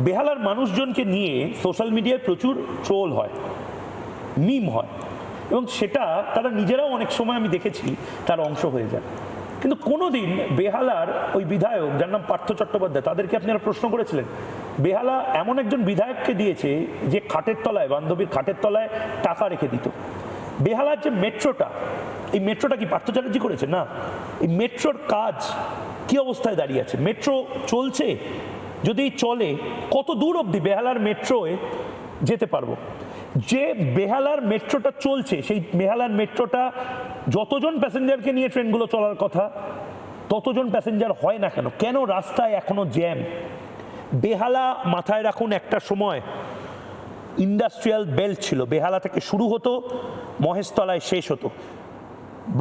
বেহালার মানুষজনকে নিয়ে সোশ্যাল মিডিয়ায় প্রচুর ট্রোল হয়, মিম হয়, এবং সেটা তারা নিজেরাও অনেক সময় আমি দেখেছি তার অংশ হয়ে যায়। কিন্তু কোনোদিন বেহালার ওই বিধায়ক যার নাম পার্থ চট্টোপাধ্যায়, তাদেরকে আপনারা প্রশ্ন করেছিলেন? বেহালা এমন একজন বিধায়ককে দিয়েছে যে খাটের তলায়, বান্ধবীর খাটের তলায় টাকা রেখে দিত। বেহালার যে মেট্রোটা, এই মেট্রোটা কি পার্থ চ্যাটার্জি করেছে? না। এই মেট্রোর কাজ কি অবস্থায় দাঁড়িয়ে আছে? মেট্রো চলছে? যদি চলে, কত দূর অবধি বেহালার মেট্রোয় যেতে পারবো? যে বেহালার মেট্রোটা চলছে, সেই বেহালার মেট্রোটা যতজন প্যাসেঞ্জারকে নিয়ে ট্রেনগুলো চলার কথা, ততজন প্যাসেঞ্জার হয় না কেন? কেন রাস্তায় এখনো জ্যাম? বেহালা, মাথায় রাখুন, একটা সময় ইন্ডাস্ট্রিয়াল বেল্ট ছিল। বেহালা থেকে শুরু হতো, মহেশতলায় শেষ হতো।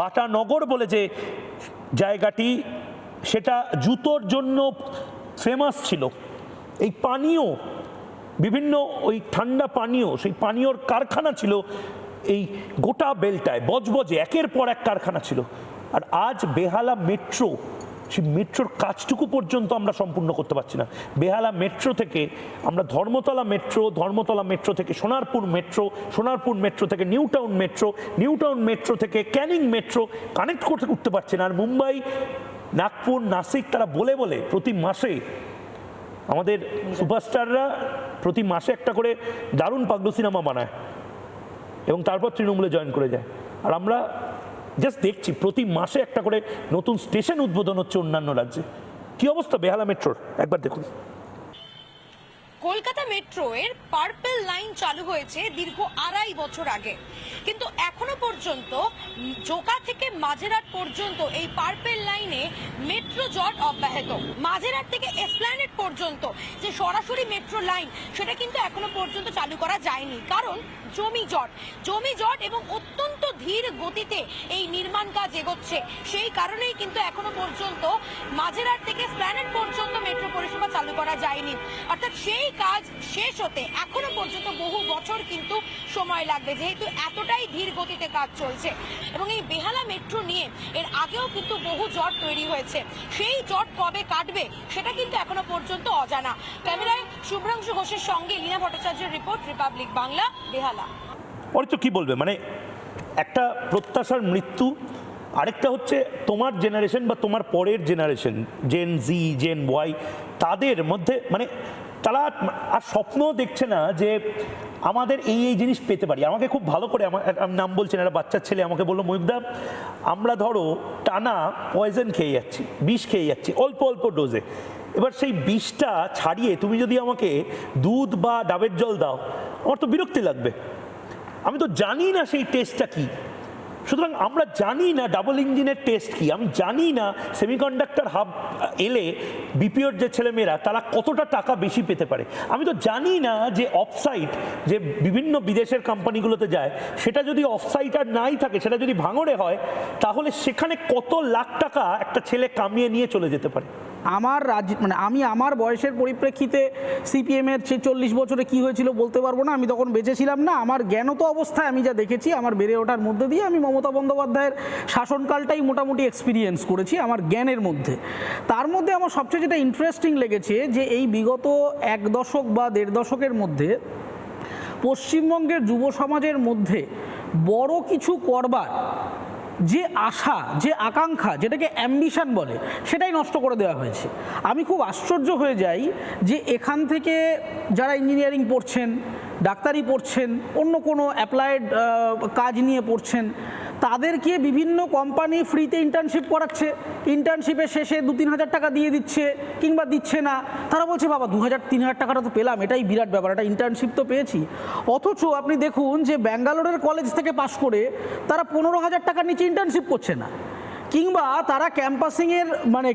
বাটানগর বলে যে জায়গাটি, সেটা জুতোর জন্য ফেমাস ছিল। এই পানীয়, বিভিন্ন ওই ঠান্ডা পানীয়, সেই পানীয়র কারখানা ছিল এই গোটা বেলটায়, বজবজে একের পর এক কারখানা ছিল। আর আজ বেহালা মেট্রো, সেই মেট্রোর কাজটুকু পর্যন্ত আমরা সম্পূর্ণ করতে পারছি না। বেহালা মেট্রো থেকে আমরা ধর্মতলা মেট্রো, ধর্মতলা মেট্রো থেকে সোনারপুর মেট্রো, সোনারপুর মেট্রো থেকে new town metro, new town metro থেকে ক্যানিং মেট্রো কানেক্ট করতে উঠতে পারছে না। আর মুম্বাই, নাগপুর, নাসিক, তারা বলে বলে প্রতি মাসে আমাদের সুপারস্টাররা প্রতি মাসে একটা করে দারুণ পাগলু সিনেমা বানায় এবং তারপর তৃণমূলে জয়েন করে যায়। আর আমরা জাস্ট দেখছি প্রতি মাসে একটা করে নতুন স্টেশন উদ্বোধন হচ্ছে অন্যান্য রাজ্যে। কি অবস্থা বেহালা মেট্রোর একবার দেখুন। কলকাতা মেট্রো এর পার্পল লাইন চালু হয়েছে দীর্ঘ 2.5 বছর আগে, কিন্তু এখনো পর্যন্ত জোকা থেকে মাঝেরহাট পর্যন্ত এই পার্পল লাইনে মেট্রো জট অব্যাহত। মাঝেরহাট থেকে এসপ্ল্যানেড পর্যন্ত যে সরাসরি মেট্রো লাইন, সেটা কিন্তু এখনো পর্যন্ত চালু করা যায়নি, কারণ জমি জট এবং অত্যন্ত ধীর গতিতে এই নির্মাণ কাজ এগোচ্ছে। সেই কারণেই কিন্তু এখনো পর্যন্ত মাঝেরহাট থেকে এসপ্ল্যানেড পর্যন্ত মেট্রো পরিষেবা চালু করা যায়নি। অর্থাৎ সেই কাজ শেষ হতে এখনো পর্যন্ত বহু বছর কিন্তু সময় লাগবে, যেহেতু এতটাই ধীর গতিতে কাজ চলছে। এবং এই বেহালা মেট্রো নিয়ে এর আগেও কিন্তু বহু জট তৈরি হয়েছে, সেই জট কবে কাটবে সেটা কিন্তু এখনো পর্যন্ত অজানা। ক্যামেরায় শুভ্রাংশু ঘোষের সঙ্গে লীনা ভট্টাচার্যের রিপোর্ট, রিপাবলিক বাংলা, বেহালা। ওর তো কি বলবে, মানে একটা প্রত্যাশার মৃত্যু, আরেকটা হচ্ছে তোমার জেনারেশন বা তোমার পরের জেনারেশন, জেন জি, জেন ওয়াই, তাদের মধ্যে মানে তারা আর স্বপ্ন দেখছে না যে আমাদের এই এই জিনিস পেতে পারি। আমাকে খুব ভালো করে, আমার নাম বলছেন, একটা বাচ্চার ছেলে আমাকে বললো, মহিবদা আমরা ধরো টানা পয়জন খেয়ে যাচ্ছি, বিষ খেয়ে যাচ্ছি অল্প অল্প ডোজে, এবার সেই বিষটা ছাড়িয়ে তুমি যদি আমাকে দুধ বা ডাবের জল দাও, আমার তো বিরক্তি লাগবে। আমি তো জানি না সেই টেস্টটা কী। সুতরাং আমরা জানি না ডাবল ইঞ্জিনের টেস্ট কি, আমি জানি না সেমিকন্ডাক্টর হাব এলে বিপিওর যে ছেলেমেয়েরা তারা কতটা টাকা বেশি পেতে পারে। আমি তো জানি না যে অফসাইট যে বিভিন্ন বিদেশের কোম্পানিগুলোতে যায়, সেটা যদি অফসাইট আর নাই থাকে, সেটা যদি ভাঙড়ে হয়, তাহলে সেখানে কত লাখ টাকা একটা ছেলে কামিয়ে নিয়ে চলে যেতে পারে। আমার মানে আমি আমার বয়সের পরিপ্রেক্ষিতে সিপিএমের 40 বছরে কি হয়েছিল বলতে পারবো না, আমি তখন বেঁচে ছিলাম না। আমার জ্ঞানত অবস্থায় আমি যা দেখেছি, আমার বেড়ে ওঠার মধ্যে দিয়ে আমি মমতা বন্দ্যোপাধ্যায়ের শাসনকালটাই মোটামুটি এক্সপিরিয়েন্স করেছি আমার জ্ঞানের মধ্যে। তার মধ্যে আমার সবচেয়ে যেটা ইন্টারেস্টিং লেগেছে যে এই বিগত 1 দশক বা 1.5 দশকের মধ্যে পশ্চিমবঙ্গের যুব সমাজের মধ্যে বড় কিছু করবার যে আশা, যে আকাঙ্ক্ষা, যেটাকে অ্যাম্বিশন বলে, সেটাই নষ্ট করে দেওয়া হয়েছে। আমি খুব আশ্চর্য হয়ে যাই যে এখান থেকে যারা ইঞ্জিনিয়ারিং পড়ছেন, ডাক্তারি পড়ছেন, অন্য কোনো অ্যাপ্লাইড কাজ নিয়ে পড়ছেন, তাদেরকে বিভিন্ন কোম্পানি ফ্রিতে ইন্টার্নশিপ করাচ্ছে। ইন্টার্নশিপের শেষে 2-3 হাজার টাকা দিয়ে দিচ্ছে কিংবা দিচ্ছে না। তারা বলছে বাবা 2,000-3 হাজার টাকাটা তো পেলাম, এটাই বিরাট ব্যাপার, একটা ইন্টার্নশিপ তো পেয়েছি। অথচ আপনি দেখুন যে ব্যাঙ্গালোরের কলেজ থেকে পাশ করে তারা 15,000 টাকার নিচে ইন্টার্নশিপ করছে না, কিংবা তারা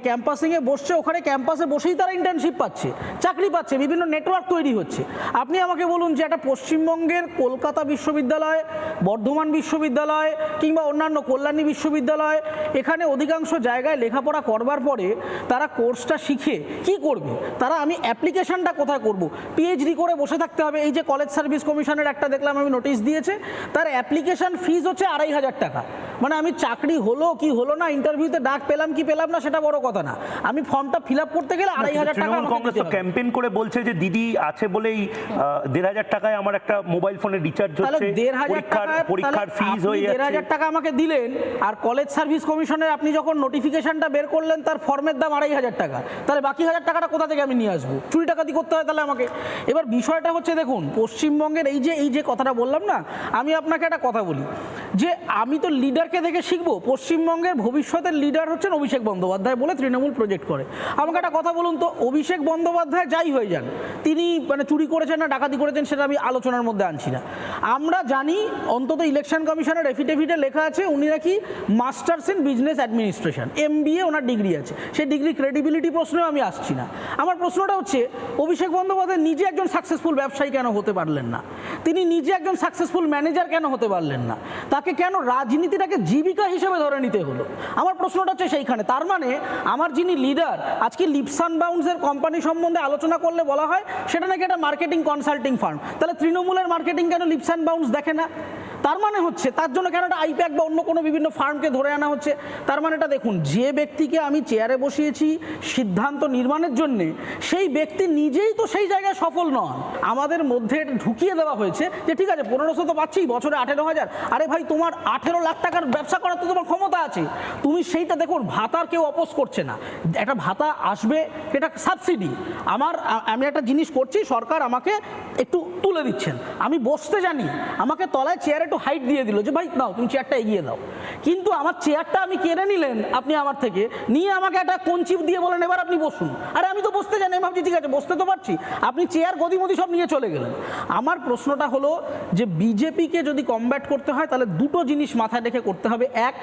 ক্যাম্পাসিংয়ে বসছে, ওখানে ক্যাম্পাসে বসেই তারা ইন্টার্নশিপ পাচ্ছে, চাকরি পাচ্ছে, বিভিন্ন নেটওয়ার্ক তৈরি হচ্ছে। আপনি আমাকে বলুন যে একটা পশ্চিমবঙ্গের কলকাতা বিশ্ববিদ্যালয়, বর্ধমান বিশ্ববিদ্যালয় কিংবা অন্যান্য কল্যাণী বিশ্ববিদ্যালয়, এখানে অধিকাংশ জায়গায় লেখাপড়া করবার পরে তারা কোর্সটা শিখে কি করবে? তারা আমি অ্যাপ্লিকেশনটা কোথায় করব? পিএইচডি করে বসে থাকতে হবে। এই যে কলেজ সার্ভিস কমিশনের একটা দেখলাম আমি নোটিশ দিয়েছে, তার অ্যাপ্লিকেশন ফিজ হচ্ছে 2,500 টাকা। মানে আমি চাকরি হলো কি হলো না, ইন্টারভিউতে ডাক পেলাম কি পেলাম না সেটা বড় কথা না, আমি ফর্মটা ফিল আপ করতে গেলে 2,500 টাকা তৃণমূল আমাকে কংগ্রেস দিতে তো হবে। ক্যাম্পেইন করে বলছে যে দিদি আছে বলেই 1,500 টাকায় আমার একটা মোবাইল ফোনের রিচার্জ তাহলে হচ্ছে, 1,500 পরীক্ষার ফিজ হয়ে যাচ্ছে। 1,500 টাকা আমাকে দিলেন, আর কলেজ সার্ভিস কমিশনের আপনি যখন নোটিফিকেশনটা বের করলেন তার ফর্মের দাম 2,500 টাকা, তাহলে বাকি 1,000 টাকাটা কোথা থেকে আমি নিয়ে আসবো? চুরি টাকাতি করতে হয় তাহলে আমাকে। এবার বিষয়টা হচ্ছে দেখুন, পশ্চিমবঙ্গের এই যে কথাটা বললাম না, আমি আপনাকে একটা কথা বলি যে আমি তো লিডারকে দেখে শিখবো। পশ্চিমবঙ্গের ভবিষ্যতের লিডার হচ্ছেন অভিষেক বন্দ্যোপাধ্যায় বলে তৃণমূল প্রজেক্ট করে। আমাকে একটা কথা বলুন তো, অভিষেক বন্দ্যোপাধ্যায় যাই হয়ে যান, তিনি মানে চুরি করেছেন না ডাকাতি করেছেন সেটা আমি আলোচনার মধ্যে আনছি না। আমরা জানি অন্তত ইলেকশন কমিশনের এফিডেভিটে লেখা আছে উনি নাকি masters in business administration, MBA owner degree আছে। সেই ডিগ্রি ক্রেডিবিলিটি প্রশ্নেও আমি আসছি না। আমার প্রশ্নটা হচ্ছে অভিষেক বন্দ্যোপাধ্যায় নিজে একজন সাকসেসফুল ব্যবসায়ী কেন হতে পারলেন না? তিনি নিজে একজন সাকসেসফুল ম্যানেজার কেন হতে পারলেন না? তাকে কেন রাজনীতিটাকে জীবিকা হিসেবে ধরে নিতে হলো? আমার প্রশ্নটা হচ্ছে সেইখানে। তার মানে আমার যিনি লিডার, আজকে লিপস অ্যান্ড বাউন্সের কোম্পানি সম্বন্ধে আলোচনা করলে বলা হয় সেটা নাকি একটা মার্কেটিং কনসাল্টিং ফার্ম, তাহলে তৃণমূলের মার্কেটিং কেন লিপস অ্যান্ড বাউন্স দেখে না? তার মানে হচ্ছে তার জন্য কেন একটা আইপ্যাক বা অন্য কোনো বিভিন্ন ফার্মকে ধরে আনা হচ্ছে? তার মানে এটা দেখুন, যে ব্যক্তিকে আমি চেয়ারে বসিয়েছি সিদ্ধান্ত নির্মাণের জন্যে, সেই ব্যক্তি নিজেই তো সেই জায়গায় সফল নন। আমাদের মধ্যে এটা ঢুকিয়ে দেওয়া হয়েছে যে ঠিক আছে 1500 তো পাচ্ছি, বছরে 18,000। আরে ভাই, তোমার 18 লাখ টাকার ব্যবসা করার তো তোমার ক্ষমতা আছে, তুমি সেইটা দেখুন। ভাতার কেউ অপোজ করছে না, একটা ভাতা আসবে, এটা সাবসিডি। আমি একটা জিনিস করছি, সরকার আমাকে একটু তুলে দিচ্ছেন, আমি বসতে জানি, আমাকে তলায় চেয়ারে একটু হাইট দিয়ে দিল যে ভাই নাও তুমি চেয়ারটা এগিয়ে দাও, কিন্তু আমার চেয়ারটা আমি কেড়ে নিলেন আপনি আমার থেকে, নিয়ে আমাকে একটা কঞ্চিপ দিয়ে বলেন এবার আপনি বসুন। আরে আমি তো বসতে জানি, আমি ভাবছি ঠিক আছে বসতে তো পারছি, আপনি চেয়ার গদিমদি সব নিয়ে চলে গেলেন। আমার প্রশ্নটা হলো যে বিজেপিকে যদি কমব্যাট করতে হয় তাহলে দুটো জিনিস মাথায় রেখে করতে হবে। এক,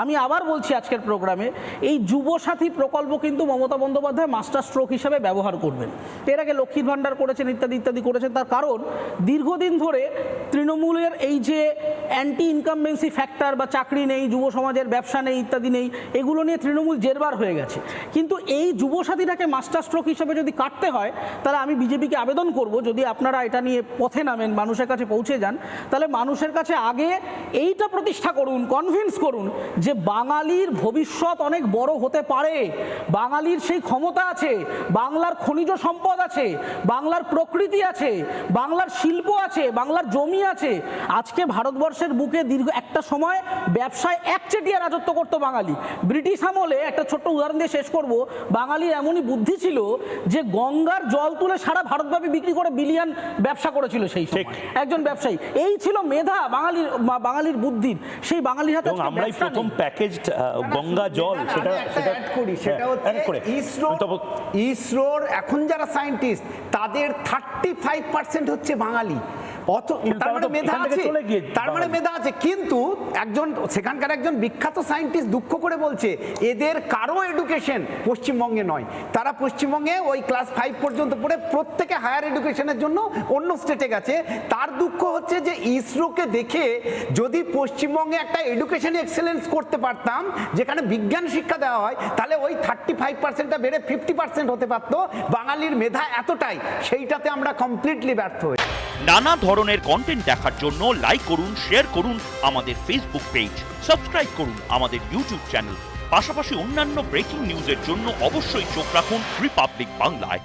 আমি আবার বলছি আজকের প্রোগ্রামে, এই যুবসাথী প্রকল্প কিন্তু মমতা বন্দ্যোপাধ্যায় মাস্টার স্ট্রোক হিসেবে ব্যবহার করবেন। এর আগে লক্ষ্মীর ভাণ্ডার করেছেন, ইত্যাদি ইত্যাদি করেছেন। তার কারণ দীর্ঘদিন ধরে তৃণমূলের এই যে অ্যান্টি ইনকামবেন্সি ফ্যাক্টর বা চাকরি নেই, যুব সমাজের ব্যবসা নেই, ইত্যাদি নেই, এগুলো নিয়ে তৃণমূল জেরবার হয়ে গেছে। কিন্তু এই যুবসাথীটাকে মাস্টার স্ট্রোক হিসেবে যদি কাটতে হয়, তাহলে আমি বিজেপিকে আবেদন করব, যদি আপনারা এটা নিয়ে পথে নামেন, মানুষের কাছে পৌঁছে যান, তাহলে মানুষের কাছে আগে এইটা প্রতিষ্ঠা করুন, কনভিন্স করুন যে বাঙালির ভবিষ্যৎ অনেক বড় হতে পারে, বাঙালির সেই ক্ষমতা আছে, বাংলার খনিজ সম্পদ আছে, বাংলার প্রকৃতি আছে, বাংলার শিল্প আছে, বাংলার জমি আছে। আজকে ভারতবর্ষের বুকে দীর্ঘ একটা সময় ব্যবসায় একচেটিয়া রাজত্ব করতো বাঙালি। ব্রিটিশ আমলে, একটা ছোট্ট উদাহরণ দিয়ে শেষ করব, বাঙালির এমনই বুদ্ধি ছিল যে গঙ্গার জল তুলে সারা ভারতব্যাপী বিক্রি করে বিলিয়ন ব্যবসা করেছিল সেই সময় একজন ব্যবসায়ী। এই ছিল মেধা বাঙালির বুদ্ধির, সেই বাঙালির হাতে আমরাই প্রথম প্যাকেজড গঙ্গা জল সেটা অ্যাড করি, সেটা হচ্ছে ইসরোর এখন যারা সায়েন্টিস্ট তাদের 35% হচ্ছে বাঙালি। তার মানে মেধা আছে, তার মানে মেধা আছে। কিন্তু সেখানকার একজন বিখ্যাত সায়েন্টিস্ট দুঃখ করে বলছে এদের কারো এডুকেশন পশ্চিমবঙ্গে নয়, তারা পশ্চিমবঙ্গে ওই ক্লাস 5 পর্যন্ত পড়ে প্রত্যেকে হায়ার এডুকেশনের জন্য অন্য স্টেটে গেছে। তার দুঃখ হচ্ছে যে ইসরোকে দেখে যদি পশ্চিমবঙ্গে একটা এডুকেশন এক্সেলেন্স করতে পারতাম, যেখানে বিজ্ঞান শিক্ষা দেওয়া হয়, তাহলে ওই 35%টা বেড়ে 50% হতে পারতো। বাঙালির মেধা এতটাই, সেইটাতে আমরা কমপ্লিটলি ব্যর্থ হই। নানা ধরনের কন্টেন্ট দেখার জন্য লাইক করুন, শেয়ার করুন আমাদের ফেসবুক পেজ, সাবস্ক্রাইব করুন আমাদের ইউটিউব চ্যানেল। পাশাপাশি অন্যান্য ব্রেকিং নিউজের জন্য অবশ্যই চোখ রাখুন রিপাবলিক বাংলায়।